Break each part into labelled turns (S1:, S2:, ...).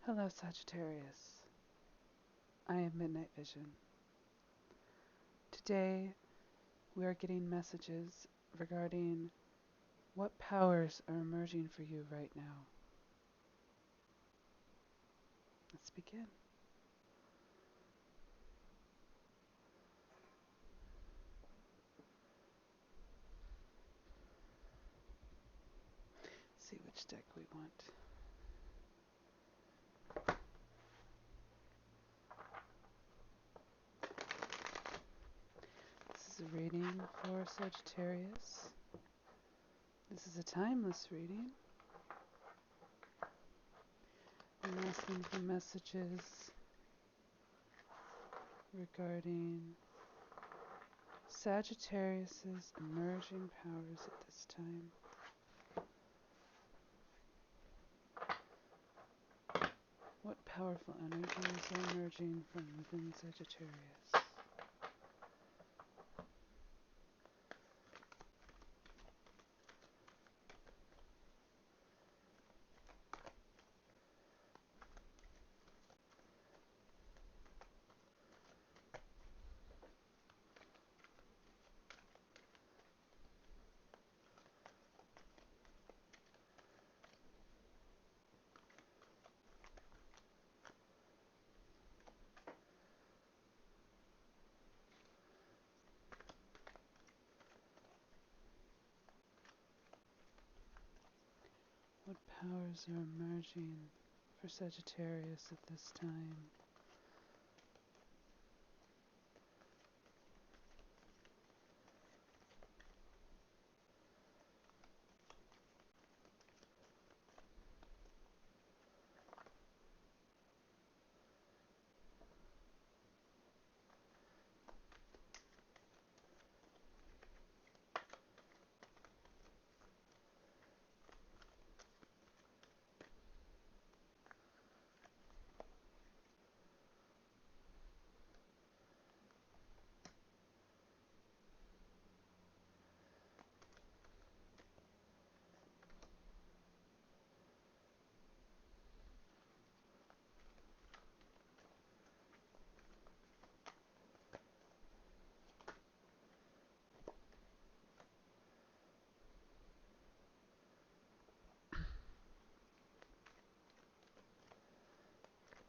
S1: Hello, Sagittarius. I am Midnight Vision. Today, we are getting messages regarding what powers are emerging for you right now. Let's begin. See which deck we want. This is a reading for Sagittarius. This is a timeless reading. I'm asking for messages regarding Sagittarius's emerging powers at this time. What powerful energies are emerging from within Sagittarius? What powers are emerging for Sagittarius at this time?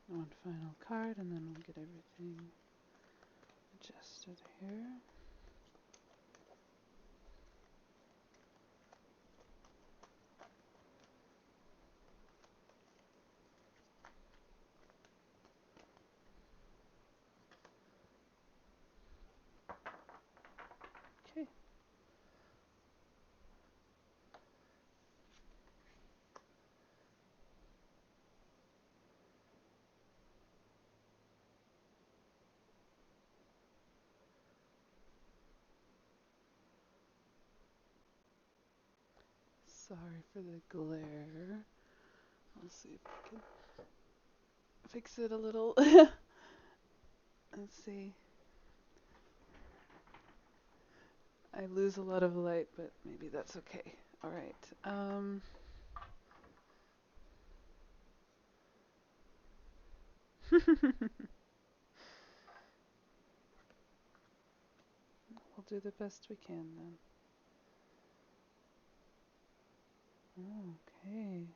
S1: One final card and then we'll get everything adjusted here. Okay. Sorry for the glare. I'll see if I can fix it a little. Let's see. I lose a lot of light, but maybe that's okay. All right. We'll do the best we can then. Okay.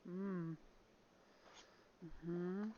S1: Mm. Mhm.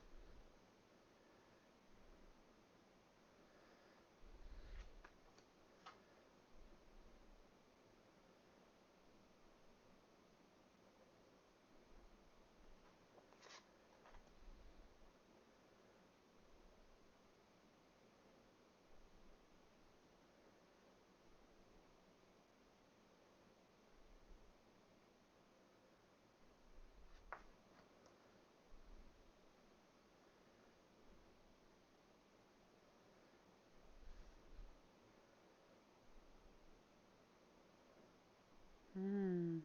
S1: Mm.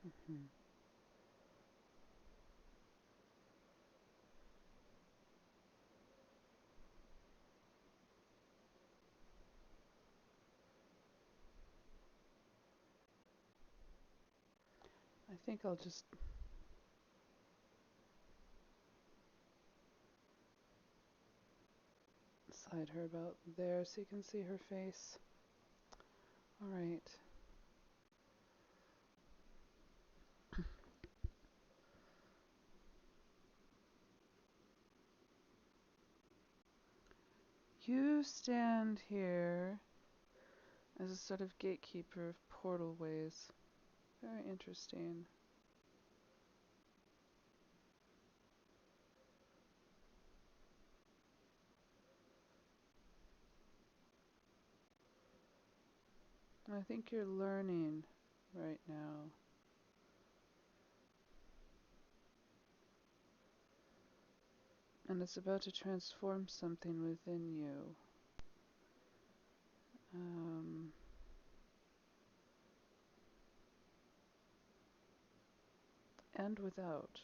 S1: Mhm. I think I'll just slide her about there so you can see her face. Alright. You stand here as a sort of gatekeeper of portal ways. Very interesting. I think you're learning right now. And it's about to transform something within you. Um, and without.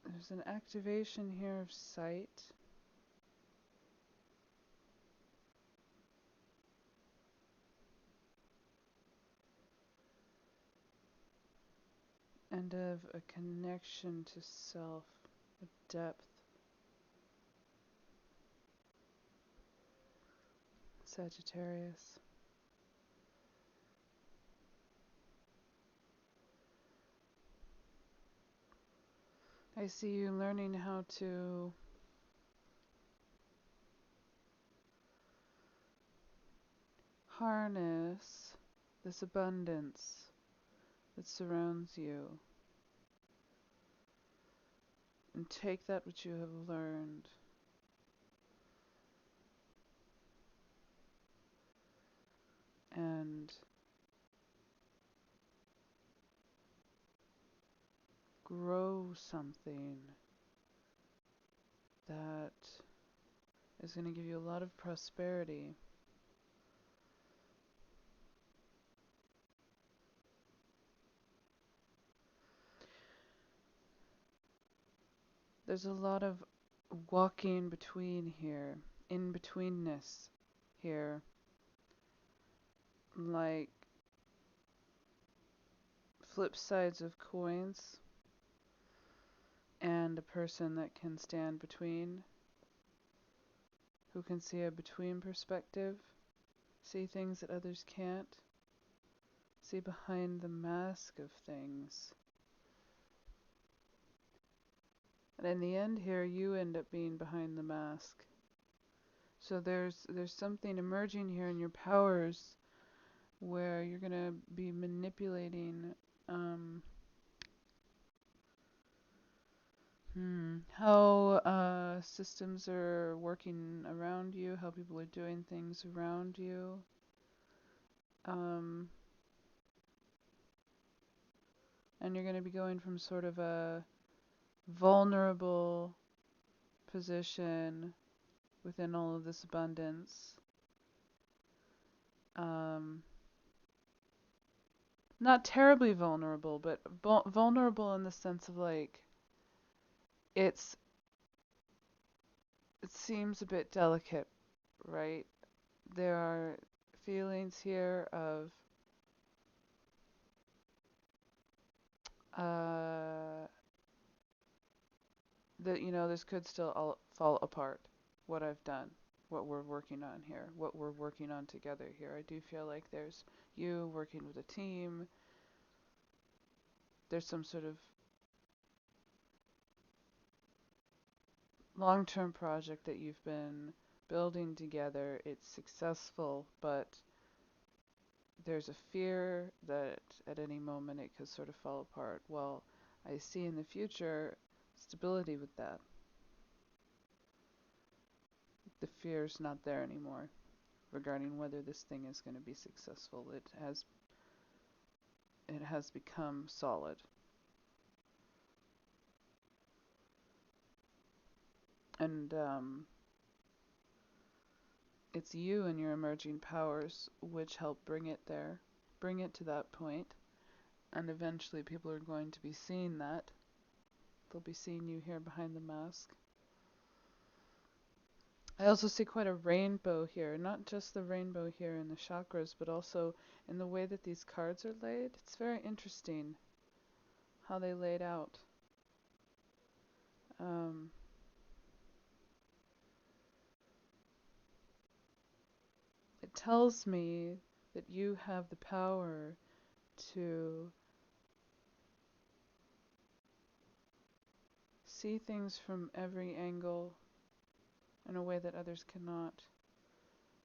S1: There's an activation here of sight. And of a connection to self, a depth. Sagittarius. I see you learning how to harness this abundance that surrounds you and take that which you have learned and grow something that is going to give you a lot of prosperity. There's a lot of walking between here, in betweenness here, like flip sides of coins, and a person that can stand between, who can see a between perspective, see things that others can't, see behind the mask of things. And in the end here, you end up being behind the mask. So there's something emerging here in your powers where you're going to be manipulating how systems are working around you, how people are doing things around you. And you're going to be going from sort of a vulnerable position within all of this abundance. Not terribly vulnerable, but vulnerable in the sense of like it's it seems a bit delicate, right? There are feelings here of that this could still all fall apart. What I've done, what we're working on here, what we're working on together here. I do feel like there's you working with a team. There's some sort of long-term project that you've been building together. It's successful, but there's a fear that at any moment it could sort of fall apart. Well, I see in the future stability with that. The fear's not there anymore regarding whether this thing is going to be successful. It has become solid. And it's you and your emerging powers which help bring it there, bring it to that point. And eventually people are going to be seeing that. They'll be seeing you here behind the mask. I also see quite a rainbow here, not just the rainbow here in the chakras, but also in the way that these cards are laid. It's very interesting how they laid out. Um, it tells me that you have the power to see things from every angle in a way that others cannot.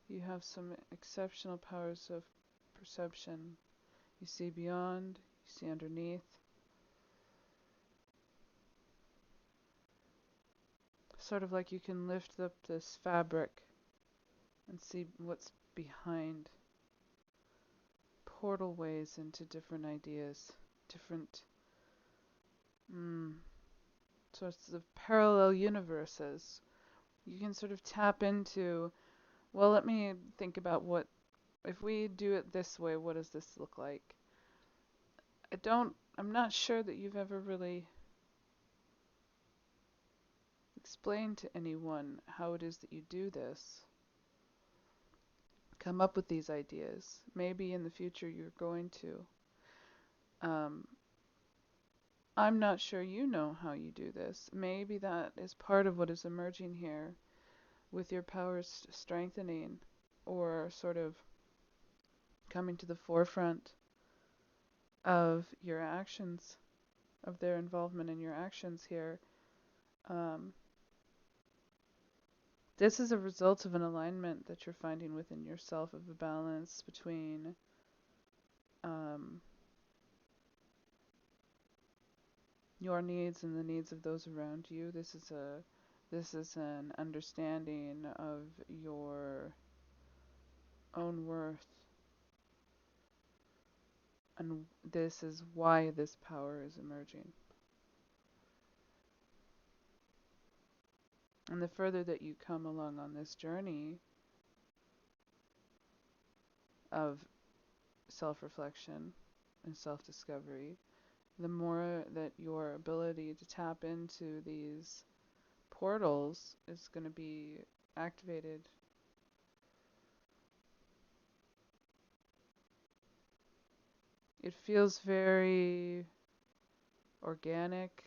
S1: You have some exceptional powers of perception. You see beyond, you see underneath. Sort of like you can lift up this fabric and see what's behind. Portal ways into different ideas, different sorts of parallel universes. You can sort of tap into, well, let me think about what, if we do it this way, what does this look like? I'm not sure that you've ever really explained to anyone how it is that you do this. Come up with these ideas. Maybe in the future you're going to. Um, I'm not sure you know how you do this. Maybe that is part of what is emerging here with your powers strengthening or sort of coming to the forefront of your actions, of their involvement in your actions here. Um, this is a result of an alignment that you're finding within yourself, of a balance between your needs and the needs of those around you. This is an understanding of your own worth, and this is why this power is emerging. And the further that you come along on this journey of self-reflection and self-discovery, the more that your ability to tap into these portals is going to be activated. It feels very organic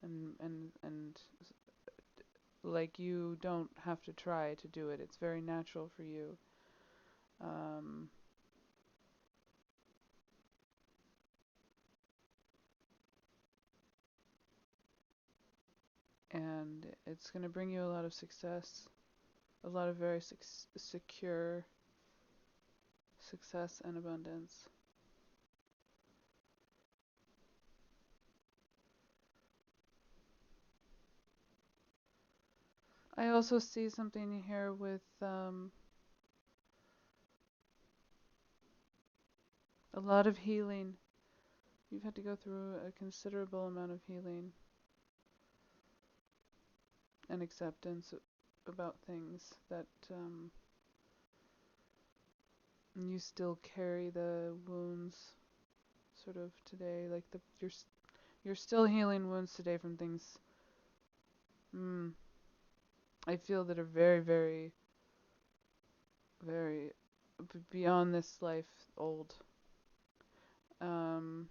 S1: and like you don't have to try to do it. It's very natural for you. Um, and it's going to bring you a lot of success, a lot of very secure success and abundance. I also see something here with a lot of healing. You've had to go through a considerable amount of healing and acceptance about things that you still carry the wounds sort of today, like you're still healing wounds today from things I feel that are very, very, very beyond this life old. Um,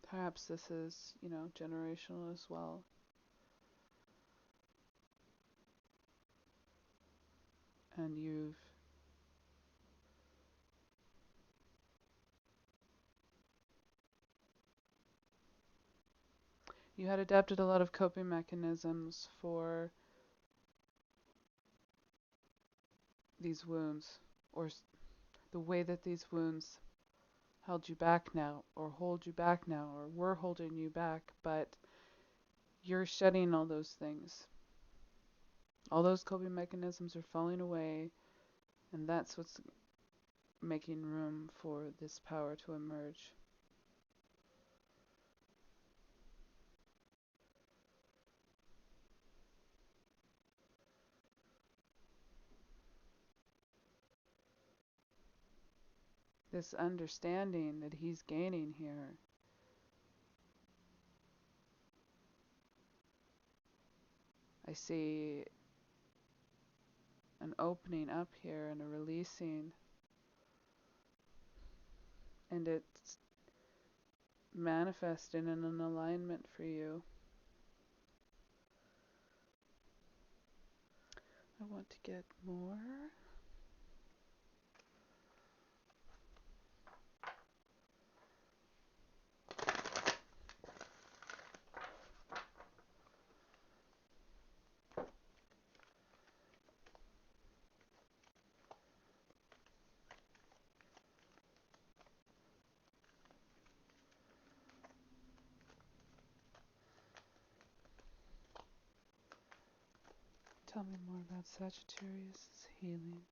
S1: Perhaps this is, generational as well. And you had adapted a lot of coping mechanisms for these wounds, or the way that these wounds held you back now, or hold you back now, or were holding you back, but you're shedding all those things. All those coping mechanisms are falling away, and that's what's making room for this power to emerge. This understanding that he's gaining here I see an opening up here and a releasing, and it's manifesting in an alignment for you. I want to get more. Tell me more about Sagittarius' healing.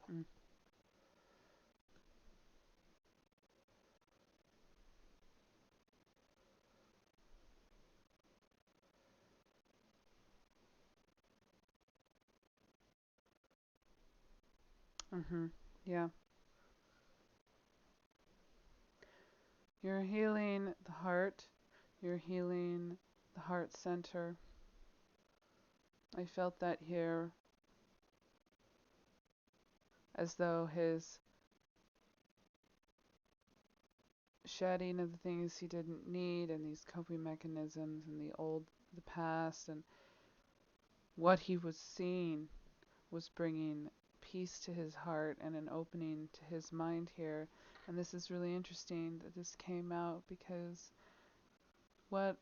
S1: Mm. Mhm. Yeah. You're healing the heart. You're healing the heart center. I felt that here, as though his shedding of the things he didn't need and these coping mechanisms and the past and what he was seeing was bringing peace to his heart and an opening to his mind here. And this is really interesting that this came out, because what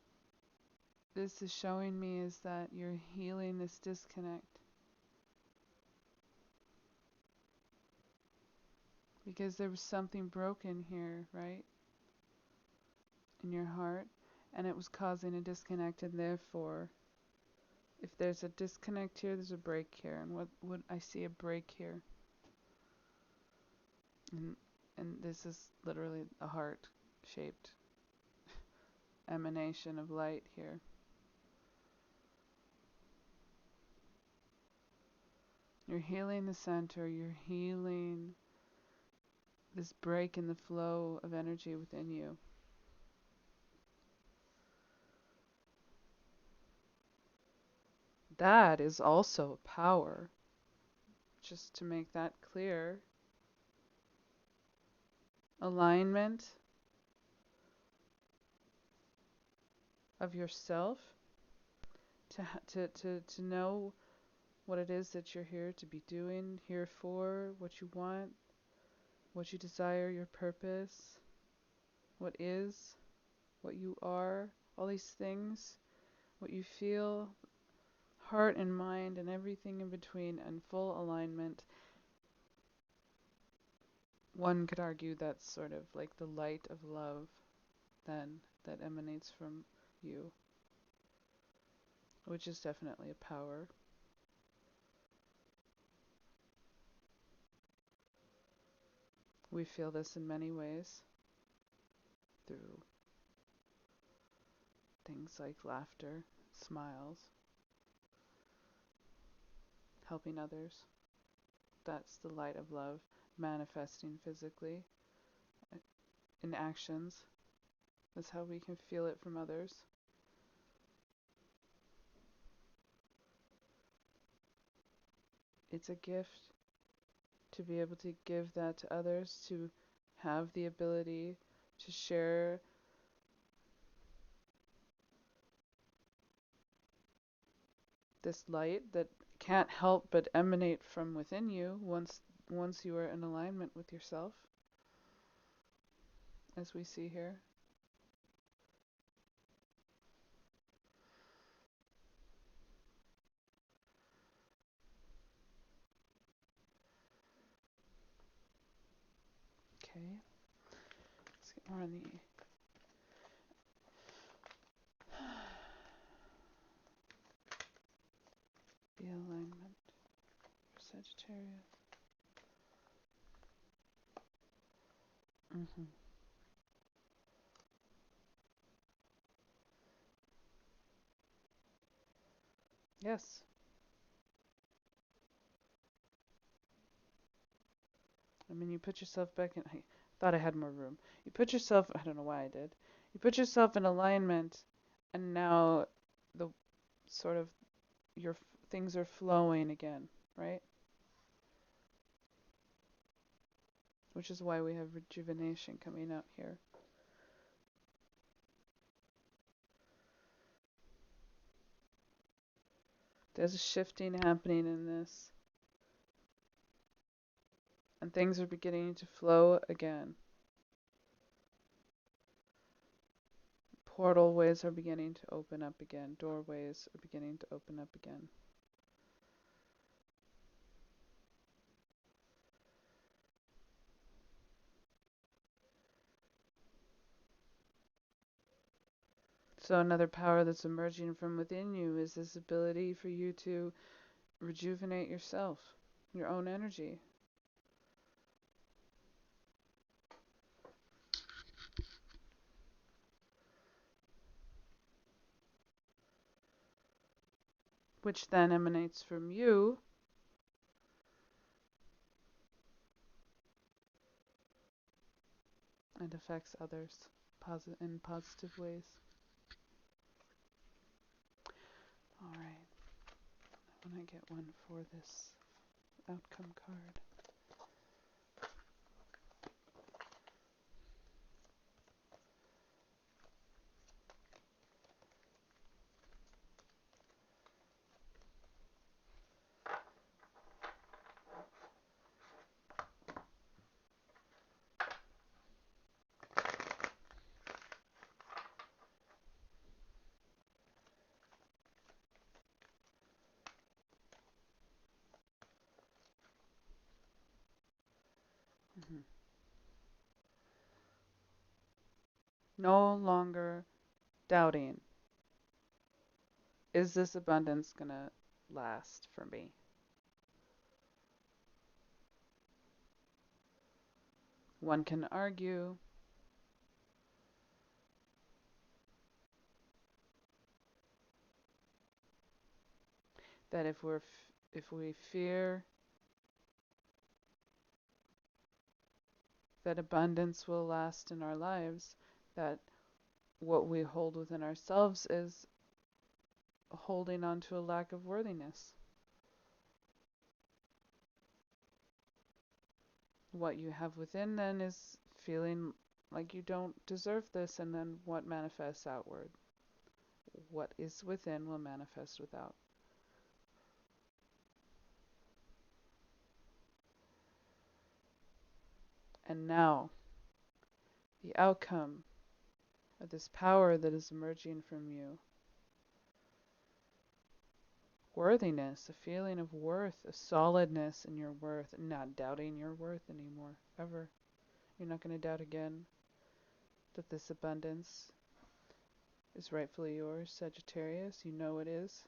S1: this is showing me is that you're healing this disconnect. Because there was something broken here, right? In your heart. And it was causing a disconnect, and therefore, if there's a disconnect here, there's a break here. And what would I see a break here? And this is literally a heart-shaped emanation of light here. You're healing the center. You're healing this break in the flow of energy within you. That is also a power. Just to make that clear. Alignment of yourself to know what it is that you're here to be doing, here for, what you want, what you desire, your purpose, what is, what you are, all these things, what you feel, heart and mind and everything in between, and full alignment. One could argue that's sort of like the light of love then that emanates from you, which is definitely a power. We feel this in many ways through things like laughter, smiles, helping others. That's the light of love manifesting physically in actions. That's how we can feel it from others. It's a gift to be able to give that to others, to have the ability to share this light that can't help but emanate from within you once you are in alignment with yourself, as we see here. Okay, let's get more on the alignment for Sagittarius. Mm-hmm. Yes. I mean, you put yourself back in. I thought I had more room. You put yourself, I don't know why I did. You put yourself in alignment, and now the sort of your things are flowing again, right? Which is why we have rejuvenation coming out here. There's a shifting happening in this, and things are beginning to flow again. Portal ways are beginning to open up again. Doorways are beginning to open up again. So another power that's emerging from within you is this ability for you to rejuvenate yourself, your own energy. Which then emanates from you and affects others in positive ways. All right, I want to get one for this outcome card. Mm-hmm. No longer doubting, is this abundance going to last for me? One can argue that if we fear that abundance will last in our lives, that what we hold within ourselves is holding on to a lack of worthiness. What you have within then is feeling like you don't deserve this, and then what manifests outward? What is within will manifest without. And now, the outcome of this power that is emerging from you, worthiness, a feeling of worth, a solidness in your worth, not doubting your worth anymore, ever. You're not going to doubt again that this abundance is rightfully yours, Sagittarius. You know it is.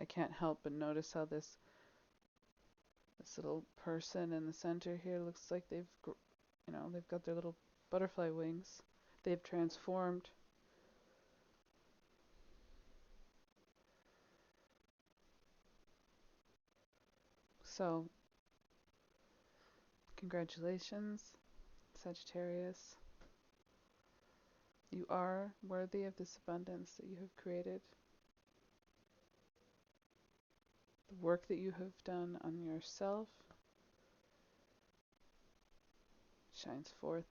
S1: I can't help but notice how this little person in the center here looks like they've got their little butterfly wings. They've transformed. So, congratulations, Sagittarius. You are worthy of this abundance that you have created. The work that you have done on yourself shines forth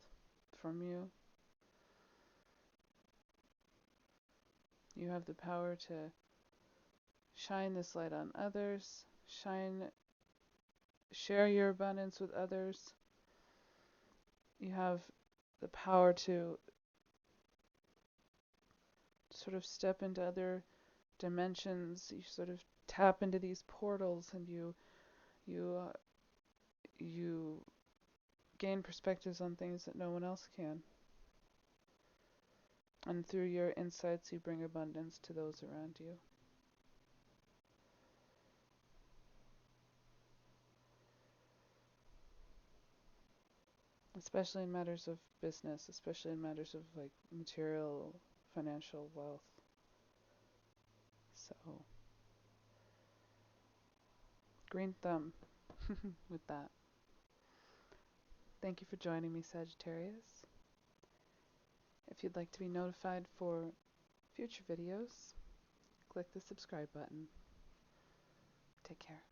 S1: from you. You have the power to shine this light on others, share your abundance with others. You have the power to sort of step into other dimensions. You sort of tap into these portals, and you gain perspectives on things that no one else can. And through your insights, you bring abundance to those around you. Especially in matters of business, especially in matters of like material, financial wealth. So, green thumb. with that. Thank you for joining me, Sagittarius. If you'd like to be notified for future videos, click the subscribe button. Take care.